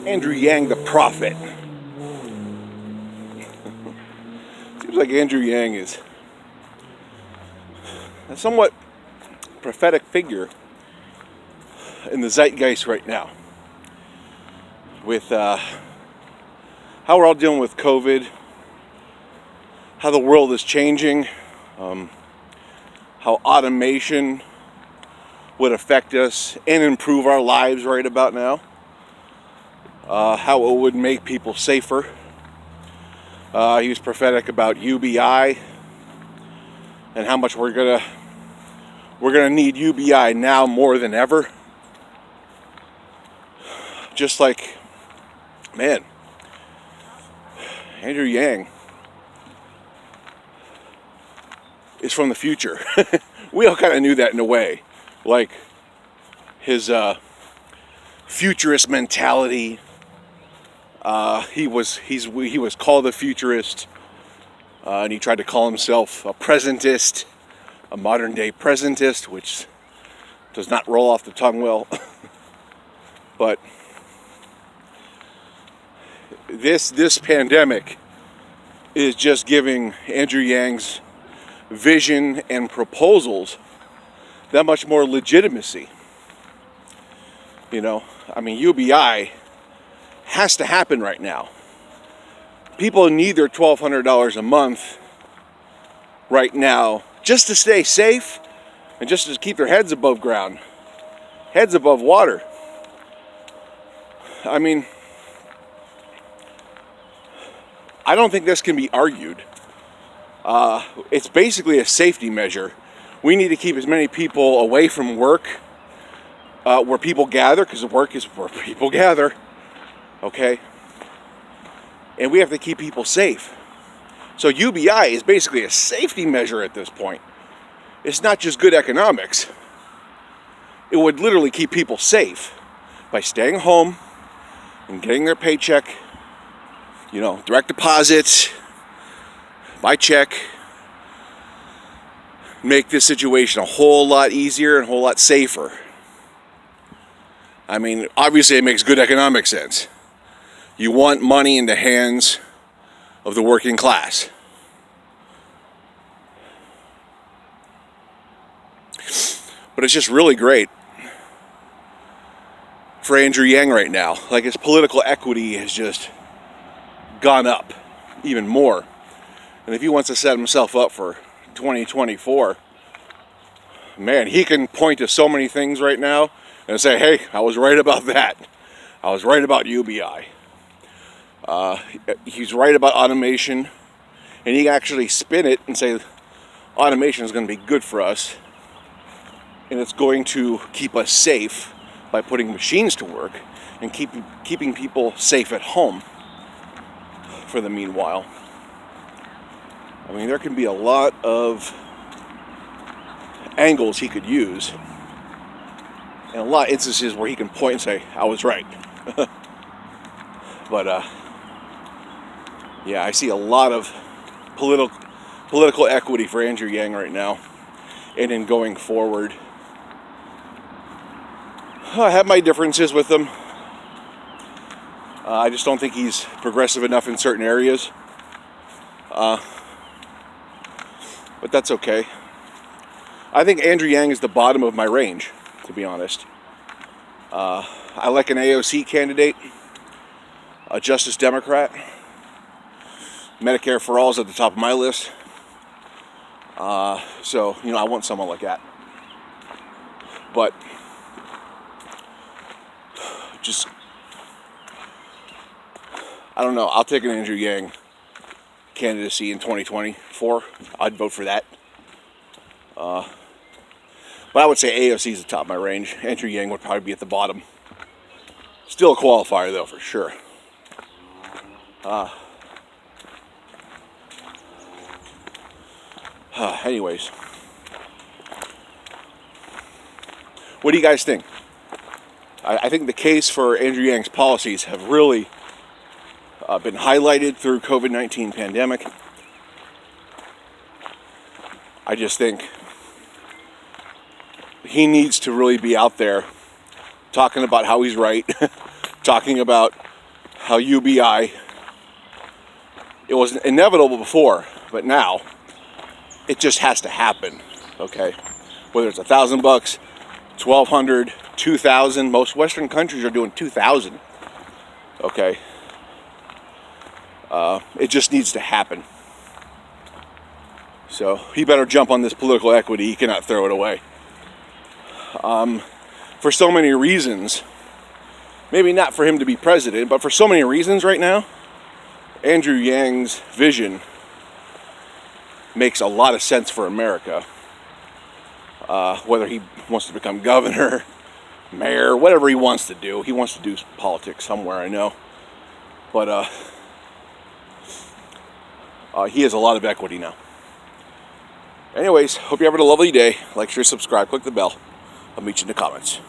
Andrew Yang, the prophet. Seems like Andrew Yang is a somewhat prophetic figure in the zeitgeist right now. With how we're all dealing with COVID, how the world is changing, how automation would affect us and improve our lives right about now, how it would make people safer. He was prophetic about UBI and how much we're gonna need UBI now more than ever. Just like, man, Andrew Yang is from the future. We all kind of knew that in a way, like his futurist mentality. He was called a futurist, and he tried to call himself a presentist, a modern day presentist, which does not roll off the tongue well. But this pandemic is just giving Andrew Yang's vision and proposals that much more legitimacy. You know, I mean, UBI has to happen right now. People need their $1,200 a month right now just to stay safe and just to keep their heads above ground, heads above water. I mean, I don't think this can be argued. It's basically a safety measure. We need to keep as many people away from work, where people gather, because work is where people gather, okay? And we have to keep people safe. So UBI is basically a safety measure at this point. It's not just good economics. It would literally keep people safe by staying home and getting their paycheck, you know, direct deposits, by check, make this situation a whole lot easier and a whole lot safer. I mean, obviously it makes good economic sense. You want money in the hands of the working class. But it's just really great for Andrew Yang right now. Like, his political equity has just gone up even more. And if he wants to set himself up for 2024, man, he can point to so many things right now and say, hey, I was right about that. I was right about UBI. He's right about automation. And he can actually spin it and say, automation is going to be good for us. And it's going to keep us safe by putting machines to work and keeping people safe at home for the meanwhile. I mean, there can be a lot of angles he could use, and a lot of instances where he can point and say, I was right. But, yeah, I see a lot of political equity for Andrew Yang right now, and in going forward. I have my differences with him. I just don't think he's progressive enough in certain areas. But that's okay. I think Andrew Yang is the bottom of my range, to be honest. I like an AOC candidate, a Justice Democrat. Medicare for All is at the top of my list. So, you know, I want someone like that. But just, I don't know. I'll take an Andrew Yang candidacy in 2024. I'd vote for that. But I would say AOC is the top of my range. Andrew Yang would probably be at the bottom. Still a qualifier, though, for sure. Anyways, what do you guys think? I think the case for Andrew Yang's policies have really been highlighted through COVID-19 pandemic. I just think he needs to really be out there talking about how he's right, talking about how UBI, it was inevitable before, but now it just has to happen, okay? Whether it's $1,000, $1,200, $2,000, most Western countries are doing $2,000, okay? It just needs to happen. So he better jump on this political equity. He cannot throw it away. For so many reasons, maybe not for him to be president, but for so many reasons right now, Andrew Yang's vision makes a lot of sense for America. Whether he wants to become governor, mayor, whatever he wants to do. He wants to do politics somewhere, I know. But he has a lot of equity now. Anyways, hope you're having a lovely day. Like, share, subscribe, click the bell. I'll meet you in the comments.